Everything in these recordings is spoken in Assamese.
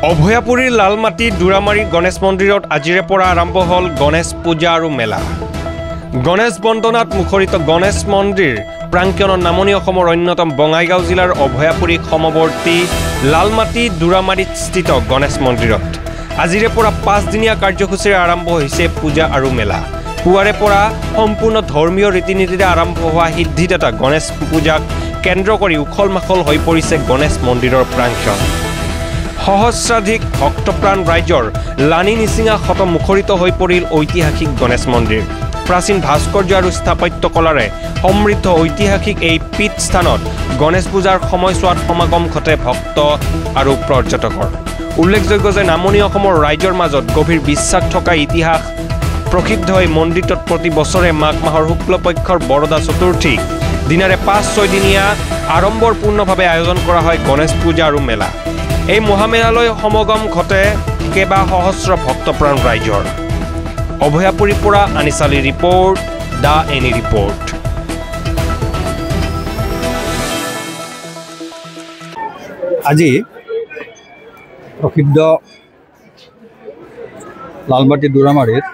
অভয়াপুৰীৰ লালমাটি দুৰামাৰী গণেশ মন্দিৰত আজিৰে পৰা আৰম্ভ হ'ল গণেশ পূজা আৰু মেলা। গণেশ বন্দনাত মুখৰিত গণেশ মন্দিৰ প্ৰাংগণত নামনি অসমৰ অন্যতম বঙাইগাঁও জিলাৰ অভয়াপুৰী সমৱৰ্তী লালমাটি দুৰামাৰীত স্থিত গণেশ মন্দিৰত আজিৰে পৰা 5 দিনীয়া কাৰ্যসূচীৰে আৰম্ভ হৈছে পূজা আৰু মেলা। পুৱাৰে পৰা সম্পূৰ্ণ ধৰ্মীয় ৰীতি-নীতিৰে আৰম্ভ হোৱা সিদ্ধিদাতা গণেশ পূজাক কেন্দ্ৰ কৰি উখল মাখল হৈ পৰিছে গণেশ মন্দিৰৰ প্ৰাংগণ। সহস্ৰাধিক ভক্তপ্ৰাণ ৰাইজৰ লানি নিচিঙা শত মুখৰিত হৈ পৰিল ঐতিহাসিক গণেশ মন্দিৰ। প্ৰাচীন ভাস্কৰ্য আৰু স্থাপত্য কলাৰে সমৃদ্ধ ঐতিহাসিক এই পীঠস্থানত গণেশ পূজাৰ সময়ছোৱাত সমাগম ঘটে ভক্ত আৰু পৰ্যটকৰ। উল্লেখযোগ্য যে নামনি অসমৰ ৰাইজৰ মাজত গভীৰ বিশ্বাস থকা ইতিহাস প্ৰসিদ্ধ এই মন্দিৰটোত প্ৰতি বছৰে মাঘ মাহৰ শুক্লপক্ষৰ বৰদা চতুৰ্থী দিনাৰে 5-6 দিনীয়া আড়ম্বৰপূৰ্ণভাৱে আয়োজন কৰা হয় গণেশ পূজা আৰু মেলা। এই মহামেলালৈ সমাগম ঘটে কেইবা সহস্ৰ ভক্তপ্ৰাণ ৰাইজৰ। অভয়াপুৰীৰ পৰা আনিচালি ৰিপৰ্ট, দা এনি ৰিপৰ্ট। আজি প্ৰসিদ্ধ লালমাটি দুৰামাৰীৰ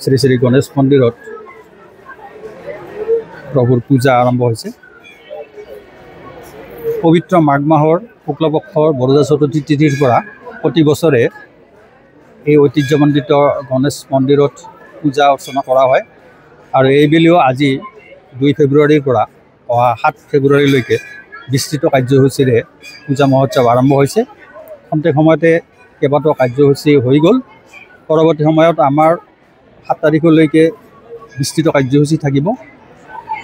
শ্ৰী শ্ৰী গণেশ মন্দিৰত প্ৰভুৰ পূজা আৰম্ভ হৈছে। পবিত্ৰ মাঘ মাহৰ শুক্লপক্ষৰ বৰদা চতুৰ্থী তিথিৰ পৰা প্ৰতি বছৰে এই ঐতিহ্যমণ্ডিত গণেশ মন্দিৰত পূজা অৰ্চনা কৰা হয় আৰু এইবেলিও আজি 2 ফেব্ৰুৱাৰীৰ পৰা অহা 7 ফেব্ৰুৱাৰীলৈকে বিস্তৃত কাৰ্যসূচীৰে পূজা মহোৎসৱ আৰম্ভ হৈছে। খন্তেক সময়তে কেইবাটাও কাৰ্যসূচী হৈ গ'ল। পৰৱৰ্তী সময়ত আমাৰ 7 তাৰিখলৈকে বিস্তৃত কাৰ্যসূচী থাকিব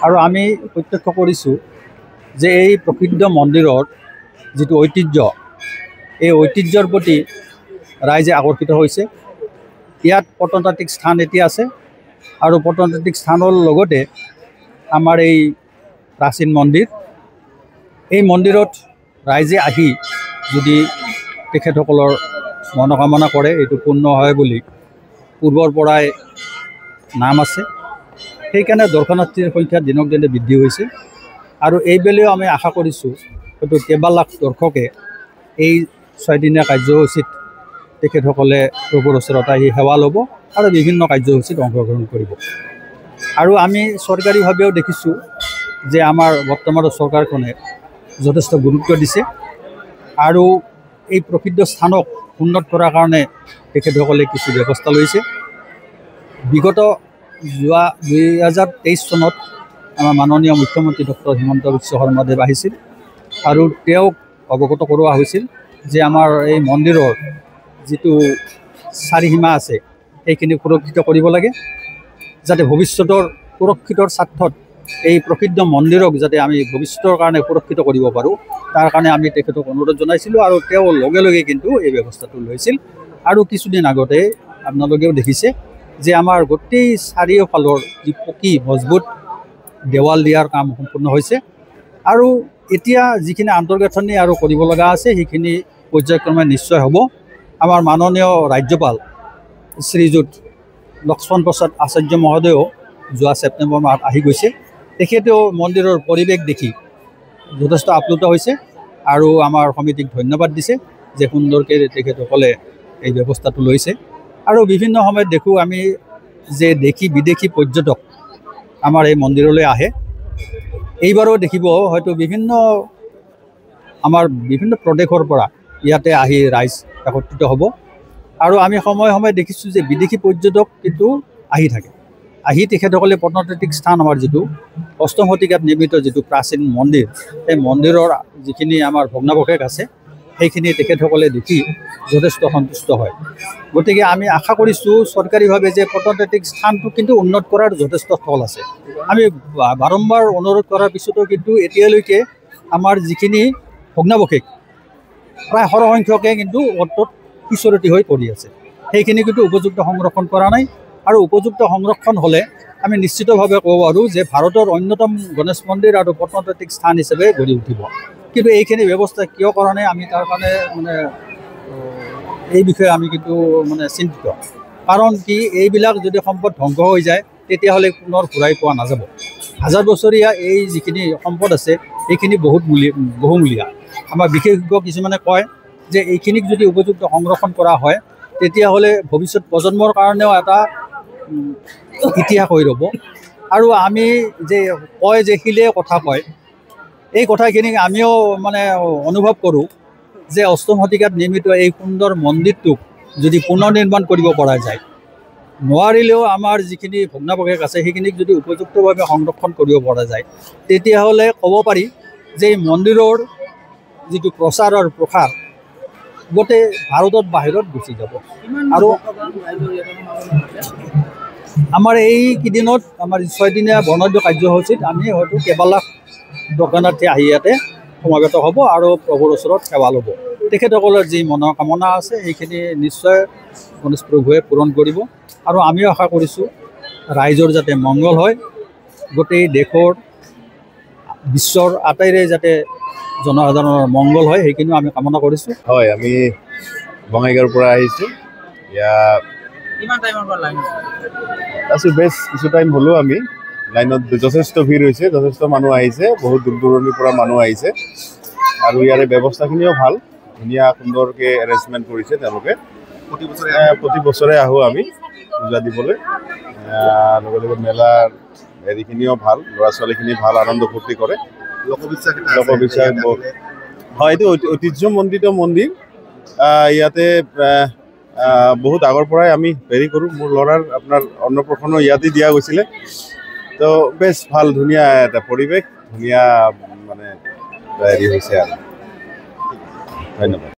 আৰু আমি প্ৰত্যক্ষ কৰিছোঁ যে এই প্ৰসিদ্ধ মন্দিৰৰ যিটো ঐতিহ্য, এই ঐতিহ্যৰ প্ৰতি ৰাইজে আকৰ্ষিত হৈছে। ইয়াত প্ৰত্নতাত্ত্বিক স্থান এতিয়া আছে আৰু প্ৰত্নতাত্ত্বিক স্থানৰ লগতে আমাৰ এই প্ৰাচীন মন্দিৰ, এই মন্দিৰত ৰাইজে আহি যদি তেখেতসকলৰ মনোকামনা কৰে এইটো পূৰ্ণ হয় বুলি পূৰ্বৰ পৰাই নাম আছে। সেইকাৰণে দৰ্শনাৰ্থীৰ সংখ্যা দিনক দিনে বৃদ্ধি হৈছে আৰু এইবেলিও আমি আশা কৰিছোঁ হয়তো কেইবা লাখ দৰ্শকে এই 6 দিনীয়া কাৰ্যসূচীত তেখেতসকলে প্ৰভুৰ ওচৰত আহি সেৱা ল'ব আৰু বিভিন্ন কাৰ্যসূচীত অংশগ্ৰহণ কৰিব। আৰু আমি চৰকাৰীভাৱেও দেখিছোঁ যে আমাৰ বৰ্তমানৰ চৰকাৰখনে যথেষ্ট গুৰুত্ব দিছে আৰু এই প্ৰসিদ্ধ স্থানক উন্নত কৰাৰ কাৰণে তেখেতসকলে কিছু ব্যৱস্থা লৈছে। বিগত যোৱা 2023 চনত আমাৰ মাননীয় মুখ্যমন্ত্ৰী ডক্টৰ হিমন্ত বিশ্ব শৰ্মাদেৱ আহিছিল আৰু তেওঁক অৱগত কৰোৱা হৈছিল যে আমাৰ এই মন্দিৰৰ যিটো চাৰিসীমা আছে সেইখিনি সুৰক্ষিত কৰিব লাগে, যাতে ভৱিষ্যতৰ সুৰক্ষিতৰ স্বাৰ্থত এই প্ৰসিদ্ধ মন্দিৰক যাতে আমি ভৱিষ্যতৰ কাৰণে সুৰক্ষিত কৰিব পাৰোঁ তাৰ কাৰণে আমি তেখেতক অনুৰোধ জনাইছিলোঁ আৰু তেওঁ লগে লগে কিন্তু এই ব্যৱস্থাটো লৈছিল। আৰু কিছুদিন আগতে আপোনালোকেও দেখিছে যে আমাৰ গোটেই চাৰিওফালৰ যি পকী মজবুত দেৱাল দিয়াৰ কাম সম্পূৰ্ণ হৈছে আৰু এতিয়া যিখিনি আন্তঃগাঁথনি আৰু কৰিব লগা আছে সেইখিনি পৰ্যায়ক্ৰমে নিশ্চয় হ'ব। আমাৰ মাননীয় ৰাজ্যপাল শ্ৰীযুত লক্ষ্মণ প্ৰসাদ আচাৰ্য মহোদয়েও যোৱা ছেপ্টেম্বৰ মাহত আহি গৈছে। তেখেতেও মন্দিৰৰ পৰিৱেশ দেখি যথেষ্ট আপ্লুত হৈছে আৰু আমাৰ সমিতিক ধন্যবাদ দিছে যে সুন্দৰকৈ তেখেতসকলে এই ব্যৱস্থাটো লৈছে। আৰু বিভিন্ন সময়ত দেখোঁ আমি যে দেশী বিদেশী পৰ্যটক আমাৰ এই মন্দিৰলৈ আহে। এইবাৰো দেখিব হয়তো আমাৰ বিভিন্ন প্ৰদেশৰ পৰা ইয়াতে আহি ৰাইজ একত্ৰিত হ'ব আৰু আমি সময়ে সময়ে দেখিছোঁ যে বিদেশী পৰ্যটক কিন্তু আহি তেখেতসকলে প্ৰত্নতাত্ত্বিক স্থান আমাৰ যিটো 8ম শতিকাত নিৰ্মিত যিটো প্ৰাচীন মন্দিৰ, সেই মন্দিৰৰ যিখিনি আমাৰ ভগ্নাৱশেষ আছে সেইখিনি তেখেতসকলে দেখি যথেষ্ট সন্তুষ্ট হয়। গতিকে আমি আশা কৰিছোঁ চৰকাৰীভাৱে যে প্ৰত্নতাত্ত্বিক স্থানটো কিন্তু উন্নত কৰাৰ যথেষ্ট থল আছে। আমি বাৰম্বাৰ অনুৰোধ কৰাৰ পিছতো কিন্তু এতিয়ালৈকে আমাৰ যিখিনি ভগ্নাৱশেষ প্ৰায় সৰহসংখ্যকে কিন্তু অতত পিছৰতি হৈ পৰি আছে, সেইখিনি কিন্তু উপযুক্ত সংৰক্ষণ কৰা নাই। আৰু উপযুক্ত সংৰক্ষণ হ'লে আমি নিশ্চিতভাৱে ক'ব পাৰোঁ যে ভাৰতৰ অন্যতম গণেশ মন্দিৰ আৰু প্ৰত্নতাত্ত্বিক স্থান হিচাপে গঢ়ি উঠিব। কিন্তু এইখিনি ব্যৱস্থা কিয় কৰা নাই আমি তাৰ কাৰণে এই বিষয়ে আমি কিন্তু চিন্তিত। কাৰণ কি এইবিলাক যদি সম্পদ ধ্বংস হৈ যায় তেতিয়াহ'লে পুনৰ ঘূৰাই পোৱা নাযাব। হাজাৰ বছৰীয়া এই যিখিনি সম্পদ আছে এইখিনি বহুমূলীয়া। আমাৰ বিশেষজ্ঞ কিছুমানে কয় যে এইখিনিক যদি উপযুক্ত সংৰক্ষণ কৰা হয় তেতিয়াহ'লে ভৱিষ্যত প্ৰজন্মৰ কাৰণেও এটা ইতিহাস হৈ ৰ'ব। আৰু আমি যে কয় যে শিলে কথা কয়, এই কথাখিনি আমিও মানে অনুভৱ কৰোঁ যে ৮ম শতিকাত নিৰ্মিত এই সুন্দৰ মন্দিৰটোক যদি পুনৰ নিৰ্মাণ কৰিব পৰা যায়, নোৱাৰিলেও আমাৰ যিখিনি ভগ্নাৱশেষ আছে সেইখিনিক যদি উপযুক্তভাৱে সংৰক্ষণ কৰিব পৰা যায়, তেতিয়াহ'লে ক'ব পাৰি যে এই মন্দিৰৰ যিটো প্ৰচাৰ আৰু প্ৰসাৰ গোটেই ভাৰতত বাহিৰত গুচি যাব। আৰু আমাৰ এইকেইদিনত আমাৰ 6 দিনীয়া বৰ্ণাঢ্য কাৰ্যসূচীত আমি হয়তো কেইবালাখ দৰ্শনাৰ্থী আহি ইয়াতে সমাগত হ'ব আৰু প্ৰভুৰ ওচৰত সেৱা ল'ব। তেখেতসকলৰ যি মনৰ কামনা আছে সেইখিনি নিশ্চয় গণেশ প্ৰভুৱে পূৰণ কৰিব। আৰু আমিও আশা কৰিছোঁ ৰাইজৰ যাতে মংগল হয়, গোটেই দেশৰ বিশ্বৰ আটাইৰে যাতে জনসাধাৰণৰ মংগল হয় সেইখিনিও আমি কামনা কৰিছোঁ। হয়, আমি বঙাইগাঁৱৰ পৰা আহিছোঁ। আছোঁ বেছ কিছু টাইম হ'লেও আমি লাইনত যথেষ্ট ভিৰ হৈছে, যথেষ্ট মানুহ আহিছে, বহুত দূৰ দূৰণিৰ পৰা মানুহ আহিছে। আৰু ইয়াৰে ব্যৱস্থাখিনিও ভাল, ধুনীয়া সুন্দৰকৈ এৰেঞ্জমেণ্ট কৰিছে তেওঁলোকে। প্ৰতি বছৰে আহোঁ আমি পূজা দিবলৈ। লগে লগে মেলাৰ হেৰিখিনিও ভাল, ল'ৰা ছোৱালীখিনি ভাল আনন্দ ফূৰ্তি কৰে। লোকবিশ্বাস হয়, এইটো ঐতিহ্যমণ্ডিত মন্দিৰ। ইয়াতে বহুত আগৰ পৰাই আমি হেৰি কৰোঁ। মোৰ ল'ৰাৰ আপোনাৰ অন্নপ্ৰসন্ন ইয়াতে দিয়া গৈছিলে। তো বেছ ভাল, ধুনীয়া এটা পৰিৱেশ, ধুনীয়া মানে হেৰি হৈছে আৰু। ধন্যবাদ।